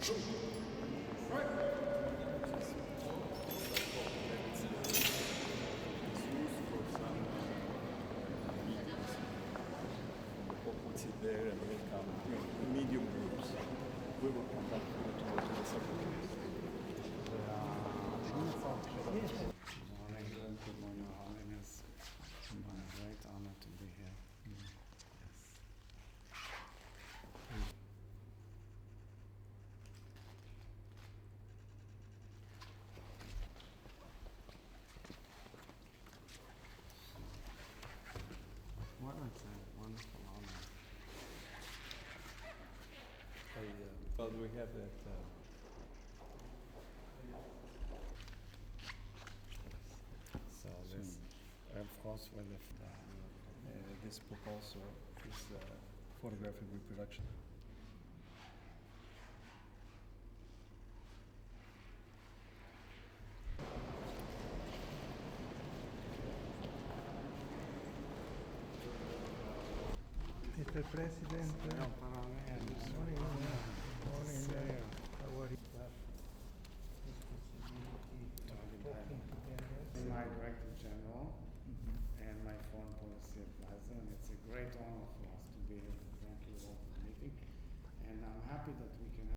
Or puts it there and will come, medium groups. We will come back to the subject. Good morning, Your Holiness. It's a great honor to be here. Yes. Well, it's a wonderful honor. Well, we have that. So this, of course, with This book also is photographic reproduction. Mr. President, morning. How are you? My Director General and my Foreign Policy Advisor, and it's a great honor for us to be here. Thank you all.